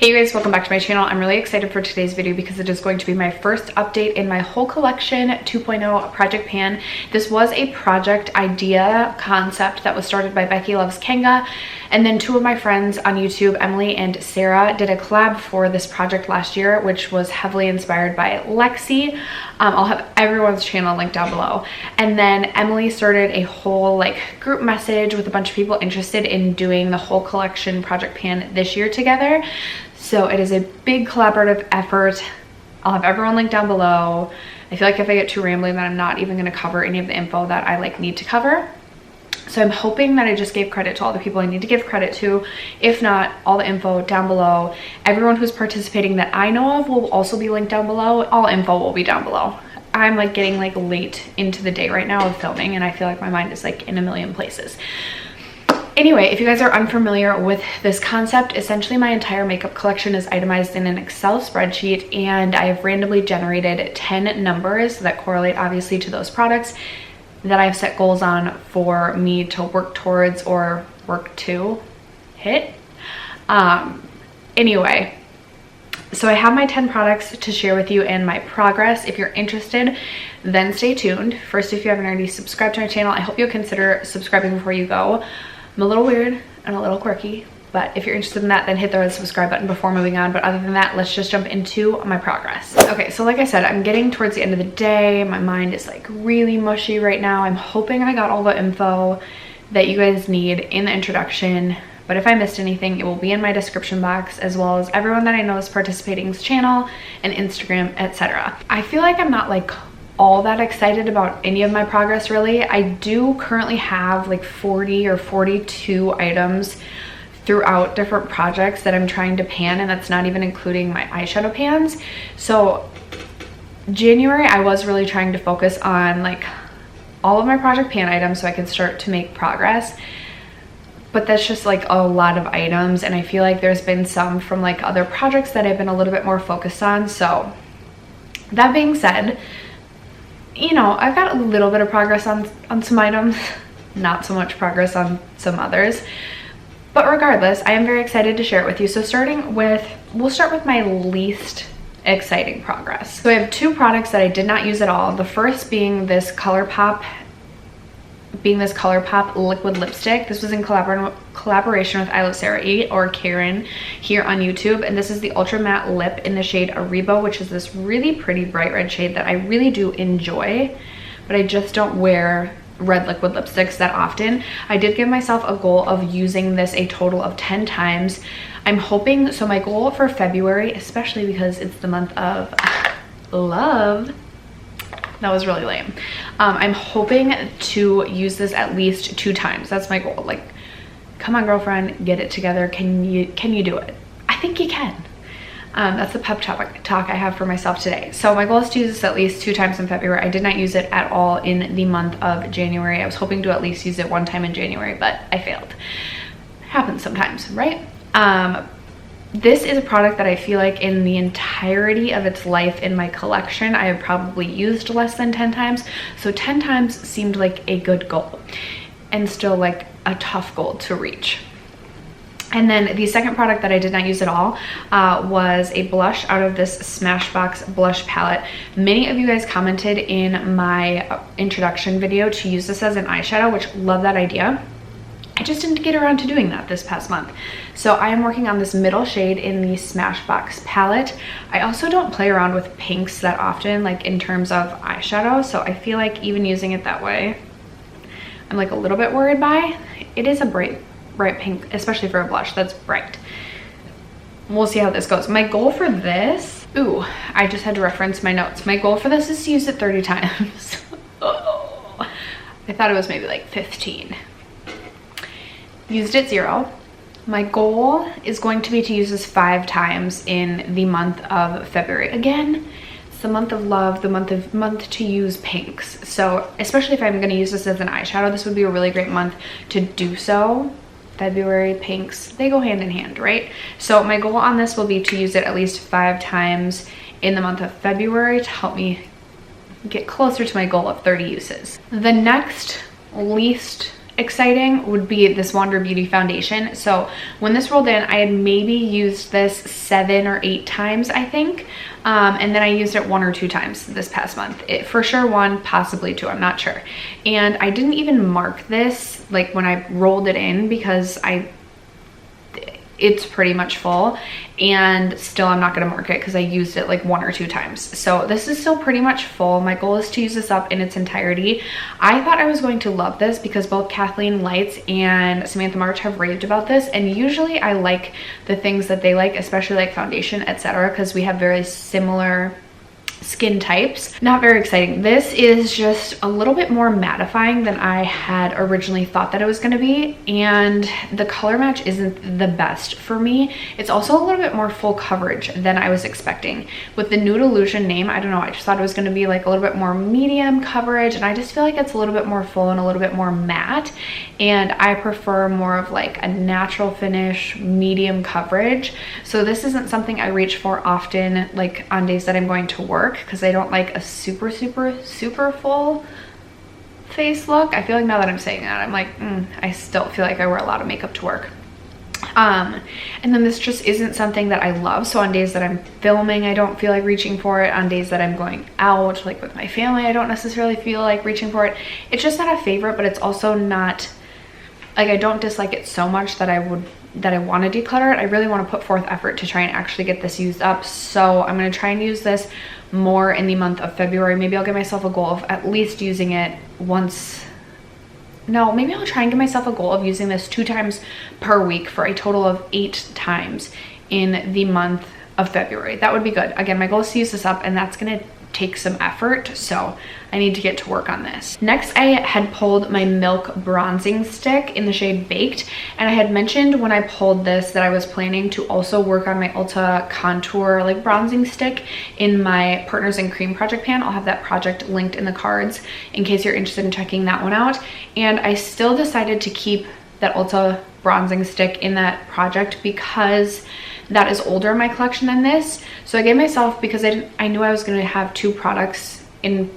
Hey guys, welcome back to my channel. I'm really excited for today's video because it is going to be my first update in my whole collection 2.0 project pan. This was a project idea concept that was started by BeckyLovesKanga, and then two of my friends on YouTube, Emily and Sarah, did a collab for this project last year, which was heavily inspired by Lexi. I'll have everyone's channel linked down below. And then Emily started a whole group message with a bunch of people interested in doing the whole collection project pan this year together. So it is a big collaborative effort. I'll have everyone linked down below. I feel like if I get too rambling, then I'm not even going to cover any of the info that I need to cover. So I'm hoping that I just gave credit to all the people I need to give credit to. If not, all the info down below. Everyone who's participating that I know of will also be linked down below. All info will be down below. I'm getting late into the day right now of filming, and I feel like my mind is in a million places. Anyway, if you guys are unfamiliar with this concept, essentially my entire makeup collection is itemized in an Excel spreadsheet, and I have randomly generated 10 numbers that correlate obviously to those products that I've set goals on for me to work towards or work to hit. Anyway, so I have my 10 products to share with you and my progress. If you're interested, then stay tuned. First, if you haven't already subscribed to my channel, I hope you'll consider subscribing before you go. I'm a little weird and a little quirky, but if you're interested in that, then hit the red subscribe button before moving on. But other than that, let's just jump into my progress. Okay, so like I said, I'm getting towards the end of the day. My mind is really mushy right now. I'm hoping I got all the info that you guys need in the introduction, but if I missed anything, it will be in my description box, as well as everyone that I know is participating's channel and Instagram, etc. I feel like I'm not all that excited about any of my progress really. I do currently have 40 or 42 items throughout different projects that I'm trying to pan, and that's not even including my eyeshadow pans. So January I was really trying to focus on all of my project pan items so I could start to make progress, but that's just a lot of items, and I feel like there's been some from other projects that I've been a little bit more focused on. So that being said, I've got a little bit of progress on some items, not so much progress on some others. But regardless, I am very excited to share it with you. So we'll start with my least exciting progress. So I have two products that I did not use at all. The first being this ColourPop liquid lipstick. This was in collaboration with I Love Sarah E, or Karen, here on YouTube, and this is the Ultra Matte Lip in the shade Aribo, which is this really pretty bright red shade that I really do enjoy, but I just don't wear red liquid lipsticks that often. I did give myself a goal of using this a total of 10 times. I'm hoping, so my goal for February, especially because it's the month of love, that was really lame. I'm hoping to use this at least 2 times. That's my goal. Come on, girlfriend, get it together. Can you do it? I think you can. That's the pep talk I have for myself today. So my goal is to use this at least 2 times in February. I did not use it at all in the month of January. I was hoping to at least use it 1 time in January, but I failed. It happens sometimes, right? This is a product that I feel like in the entirety of its life in my collection, I have probably used less than 10 times. So 10 times seemed like a good goal, and still a tough goal to reach. And then the second product that I did not use at all was a blush out of this Smashbox blush palette. Many of you guys commented in my introduction video to use this as an eyeshadow, which love that idea. I just didn't get around to doing that this past month. So I am working on this middle shade in the Smashbox palette. I also don't play around with pinks that often, in terms of eyeshadow. So I feel like even using it that way, I'm a little bit worried by. It is a bright pink, especially for a blush that's bright. We'll see how this goes. My goal for this, ooh, I just had to reference my notes. My goal for this is to use it 30 times. Oh, I thought it was maybe 15. Used it 0. My goal is going to be to use this 5 times in the month of February. Again, it's the month of love, the month to use pinks. So especially if I'm going to use this as an eyeshadow, this would be a really great month to do so. February pinks, they go hand in hand, right? So my goal on this will be to use it at least 5 times in the month of February to help me get closer to my goal of 30 uses. The next least exciting would be this Wander Beauty foundation. So when this rolled in, I had maybe used this 7 or 8 times, I think. And then I used it 1 or 2 times this past month. It for sure 1, possibly 2, I'm not sure. And I didn't even mark this like when I rolled it in because it's pretty much full, and still I'm not going to mark it because I used it like 1 or 2 times. So this is still pretty much full. My goal is to use this up in its entirety. I thought I was going to love this because both Kathleen Lights and Samantha March have raved about this, and usually I like the things that they like, especially like foundation, etc., because we have very similar skin types. Not very exciting. This is just a little bit more mattifying than I had originally thought that it was going to be, and the color match isn't the best for me. It's also a little bit more full coverage than I was expecting. With the Nude Illusion name, I don't know, I just thought it was going to be like a little bit more medium coverage, and I just feel like it's a little bit more full and a little bit more matte, and I prefer more of like a natural finish, medium coverage. So this isn't something I reach for often, like on days that I'm going to work, because I don't like a super full face look. I feel like now that I'm saying that, I'm like, I still feel like I wear a lot of makeup to work. And then this just isn't something that I love. So on days that I'm filming, I don't feel like reaching for it. On days that I'm going out, like with my family, I don't necessarily feel like reaching for it. It's just not a favorite, but it's also not, like, I don't dislike it so much that I want to declutter it. I really want to put forth effort to try and actually get this used up. So I'm going to try and use this more in the month of February. Maybe I'll give myself a goal of at least using it once. No, maybe I'll try and give myself a goal of using this 2 times per week for a total of 8 times in the month of February. That would be good. Again, my goal is to use this up, and that's going to take some effort, so I need to get to work on this. Next, I had pulled my Milk bronzing stick in the shade Baked, and I had mentioned when I pulled this that I was planning to also work on my Ulta contour like bronzing stick in my Partners in Cream project pan. I'll have that project linked in the cards in case you're interested in checking that one out. And I still decided to keep that Ulta bronzing stick in that project because that is older in my collection than this. So I gave myself, because I knew I was going to have 2 products in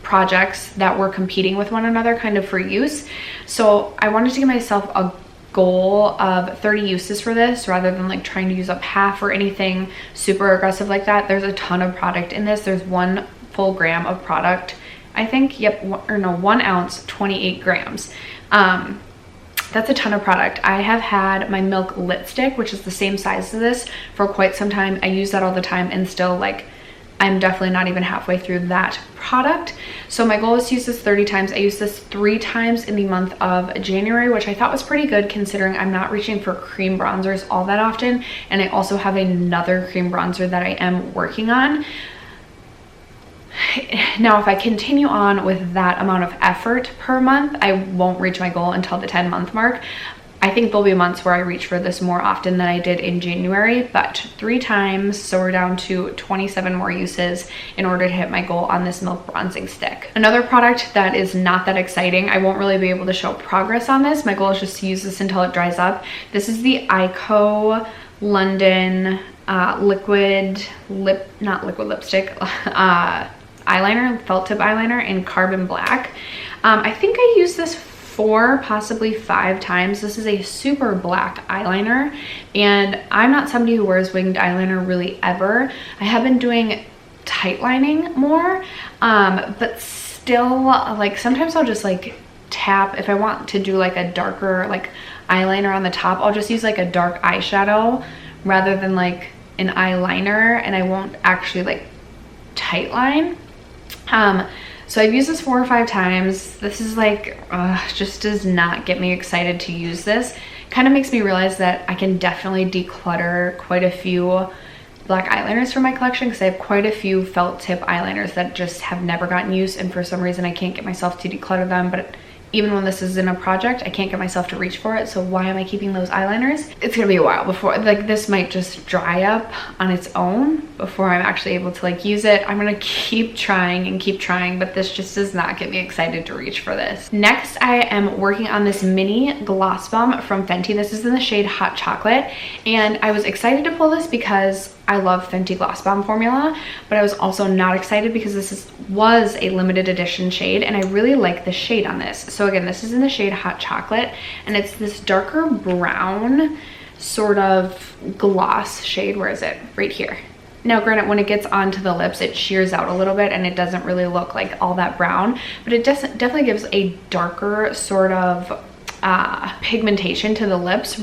projects that were competing with one another kind of for use. So I wanted to give myself a goal of 30 uses for this rather than like trying to use up half or anything super aggressive like that. There's a ton of product in this. There's 1 full gram of product, I think. Yep, 1 ounce, 28 grams. That's a ton of product. I have had my Milk lipstick, which is the same size as this, for quite some time. I use that all the time, and still, like, I'm definitely not even halfway through that product. So my goal is to use this 30 times. I used this 3 times in the month of January, which I thought was pretty good considering I'm not reaching for cream bronzers all that often. And I also have another cream bronzer that I am working on. Now, if I continue on with that amount of effort per month, I won't reach my goal until the 10-month mark. I think there'll be months where I reach for this more often than I did in January, but 3 times, so we're down to 27 more uses in order to hit my goal on this Milk bronzing stick. Another product that is not that exciting, I won't really be able to show progress on this. My goal is just to use this until it dries up. This is the Ico London not liquid lipstick, eyeliner, felt tip eyeliner in Carbon Black. I think I used this 4, possibly 5 times. This is a super black eyeliner, and I'm not somebody who wears winged eyeliner really ever. I have been doing tight lining more, but still, like, sometimes I'll just like tap. If I want to do like a darker like eyeliner on the top, I'll just use like a dark eyeshadow rather than like an eyeliner, and I won't actually like tight line. So I've used this 4 or 5 times. This is like, just does not get me excited to use this. Kind of makes me realize that I can definitely declutter quite a few black eyeliners from my collection, because I have quite a few felt tip eyeliners that just have never gotten used, and for some reason I can't get myself to declutter them. But even when this is in a project, I can't get myself to reach for it. So why am I keeping those eyeliners? It's gonna be a while before, like, this might just dry up on its own before I'm actually able to like use it. I'm gonna keep trying and keep trying, but this just does not get me excited to reach for this. Next, I am working on this mini gloss bomb from Fenty. This is in the shade Hot Chocolate, and I was excited to pull this because I love Fenty Gloss Bomb formula, but I was also not excited because this was a limited edition shade, and I really like the shade on this. So So again, this is in the shade Hot Chocolate, and it's this darker brown sort of gloss shade. Where is it? Right here. Now granted, when it gets onto the lips, it shears out a little bit and it doesn't really look like all that brown, but it definitely gives a darker sort of pigmentation to the lips,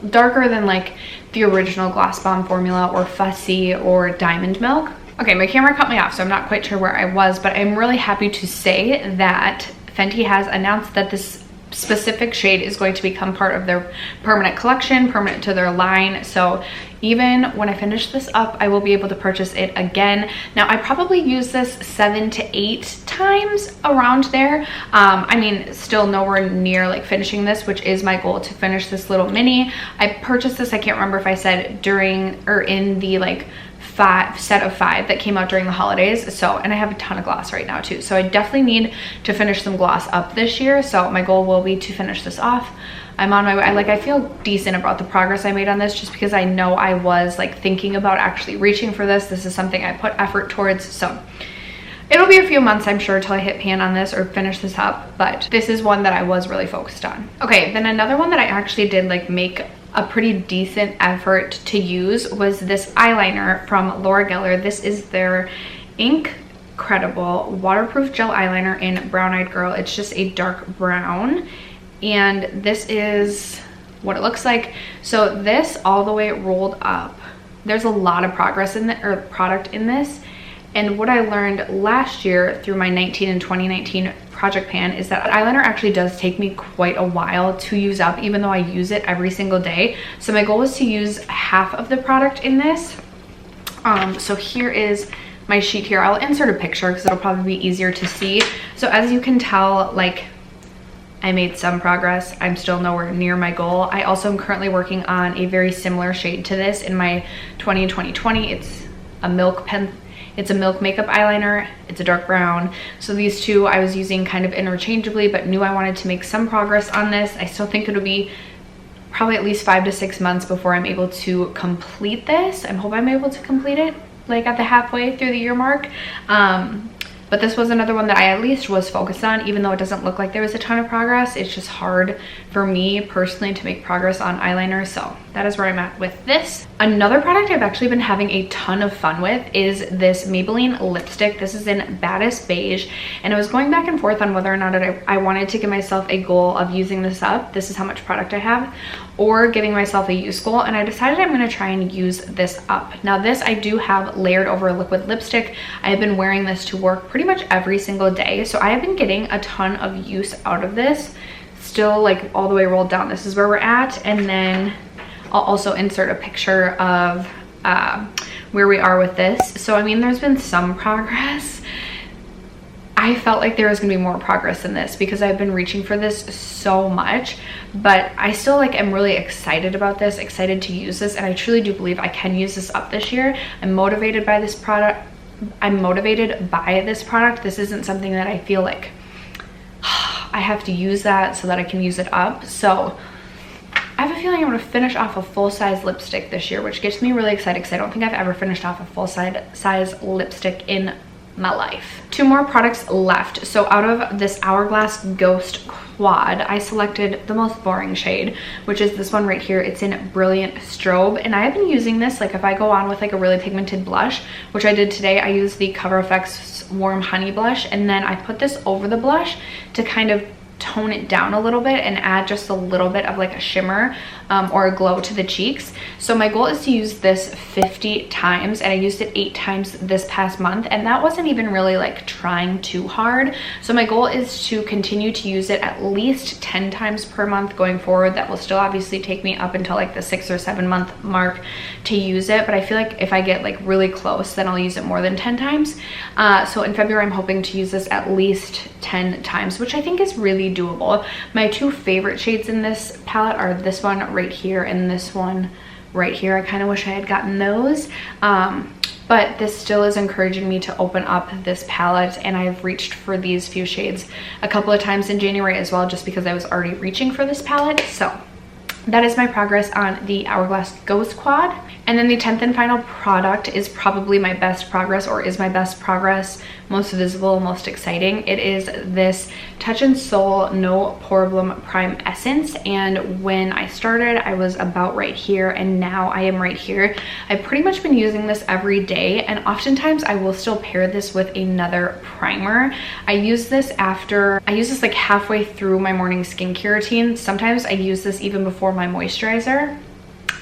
darker than like the original Gloss Bomb formula or Fussy or Diamond Milk. Okay, my camera cut me off, so I'm not quite sure where I was, but I'm really happy to say that Fenty has announced that this specific shade is going to become part of their permanent collection, permanent to their line. So even when I finish this up, I will be able to purchase it again. Now I probably use this 7 to 8 times around there. I mean, still nowhere near like finishing this, which is my goal, to finish this little mini. I purchased this, I can't remember if I said during or in the like set of 5 that came out during the holidays. So, and I have a ton of gloss right now too, so I definitely need to finish some gloss up this year. So my goal will be to finish this off. I'm on my way. I feel decent about the progress I made on this, just because I know I was like thinking about actually reaching for this. This is something I put effort towards, so it'll be a few months, I'm sure, till I hit pan on this or finish this up, but this is one that I was really focused on. Okay, then another one that I actually did like make a pretty decent effort to use was this eyeliner from Laura Geller. This is their Incredible Waterproof Gel Eyeliner in Brown Eyed Girl. It's just a dark brown, and this is what it looks like. So this all the way rolled up. There's a lot of progress in the product in this. And what I learned last year through my 19 and 2019 project pan is that eyeliner actually does take me quite a while to use up, even though I use it every single day. So my goal was to use half of the product in this. So here is my sheet here. I'll insert a picture because it'll probably be easier to see. So as you can tell, like, I made some progress. I'm still nowhere near my goal. I also am currently working on a very similar shade to this in my 20 and 2020. It's a milk pen. It's a milk makeup eyeliner. It's a dark brown. So these two I was using kind of interchangeably, but knew I wanted to make some progress on this. I still think it'll be probably at least 5 to 6 months before I'm able to complete this. I hope I'm able to complete it like at the halfway through the year mark. But this was another one that I at least was focused on, even though it doesn't look like there was a ton of progress. It's just hard for me personally to make progress on eyeliner. So that is where I'm at with this. Another product I've actually been having a ton of fun with is this Maybelline lipstick. This is in Baddest Beige, and I was going back and forth on whether or not I wanted to give myself a goal of using this up. This is how much product I have, or giving myself a use goal, and I decided I'm going to try and use this up. Now this I do have layered over a liquid lipstick. I have been wearing this to work pretty much every single day, so I have been getting a ton of use out of this. Still like all the way rolled down. This is where we're at, and then I'll also insert a picture of where we are with this. So I mean, there's been some progress. I felt like there was gonna be more progress in this because I've been reaching for this so much, but I still like am really excited about this, excited to use this, and I truly do believe I can use this up this year. I'm motivated by this product. I'm motivated by this product. This isn't something that I feel like I have to use that so that I can use it up. So I have a feeling I'm going to finish off a full-size lipstick this year, which gets me really excited because I don't think I've ever finished off a full-size lipstick in my life. 2 more products left. So out of this Hourglass Ghost Quad, I selected the most boring shade, which is this one right here. It's in Brilliant Strobe, and I have been using this like if I go on with like a really pigmented blush, which I did today. I used the Cover FX Warm Honey blush, and then I put this over the blush to kind of tone it down a little bit and add just a little bit of like a shimmer or a glow to the cheeks. So my goal is to use this 50 times, and I used it 8 times this past month, and that wasn't even really like trying too hard. So my goal is to continue to use it at least 10 times per month going forward. That will still obviously take me up until like the 6 or 7 month mark to use it, but I feel like if I get like really close, then I'll use it more than 10 times. So in February, I'm hoping to use this at least 10 times, which I think is really doable. My 2 favorite shades in this palette are this one right here and this one right here. I kind of wish I had gotten those, but this still is encouraging me to open up this palette, and I've reached for these few shades a couple of times in January as well, just because I was already reaching for this palette. So that is my progress on the Hourglass Ghost Quad. And then the 10th and final product is probably my best progress, or is my best progress most visible, most exciting. It is this Touch and Soul No Problem Prime Essence, and when I started I was about right here, and now I am right here. I've pretty much been using this every day, and oftentimes I will still pair this with another primer. I use this like halfway through my morning skincare routine. Sometimes I use this even before my moisturizer,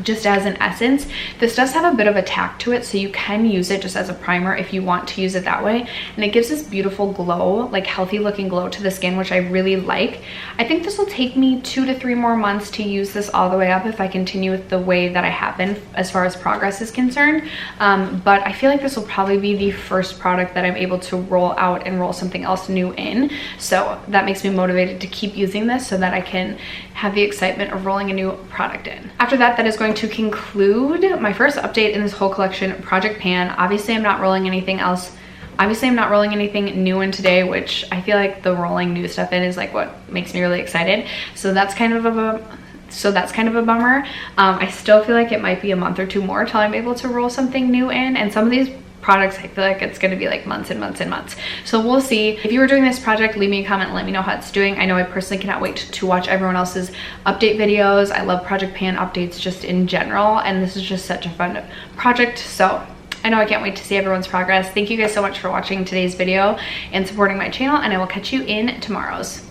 just as an essence. This does have a bit of a tack to it, so you can use it just as a primer if you want to use it that way, and it gives this beautiful glow, like healthy looking glow to the skin, which I really like. I think this will take me 2 to 3 more months to use this all the way up if I continue with the way that I have been as far as progress is concerned, but I feel like this will probably be the first product that I'm able to roll out and roll something else new in, so that makes me motivated to keep using this so that I can have the excitement of rolling a new product in. After that, that is going to conclude my first update in this whole collection, Project Pan. Obviously I'm not rolling anything new in today, which I feel like the rolling new stuff in is like what makes me really excited, so that's kind of a bummer. I still feel like it might be a month or 2 more till I'm able to roll something new in, and some of these products I feel like it's going to be like months and months and months, so we'll see. If you were doing this project, leave me a comment and let me know how it's doing. I know I personally cannot wait to watch everyone else's update videos. I love Project Pan updates just in general, and this is just such a fun project, so I know I can't wait to see everyone's progress. Thank you guys so much for watching today's video and supporting my channel, and I will catch you in tomorrow's.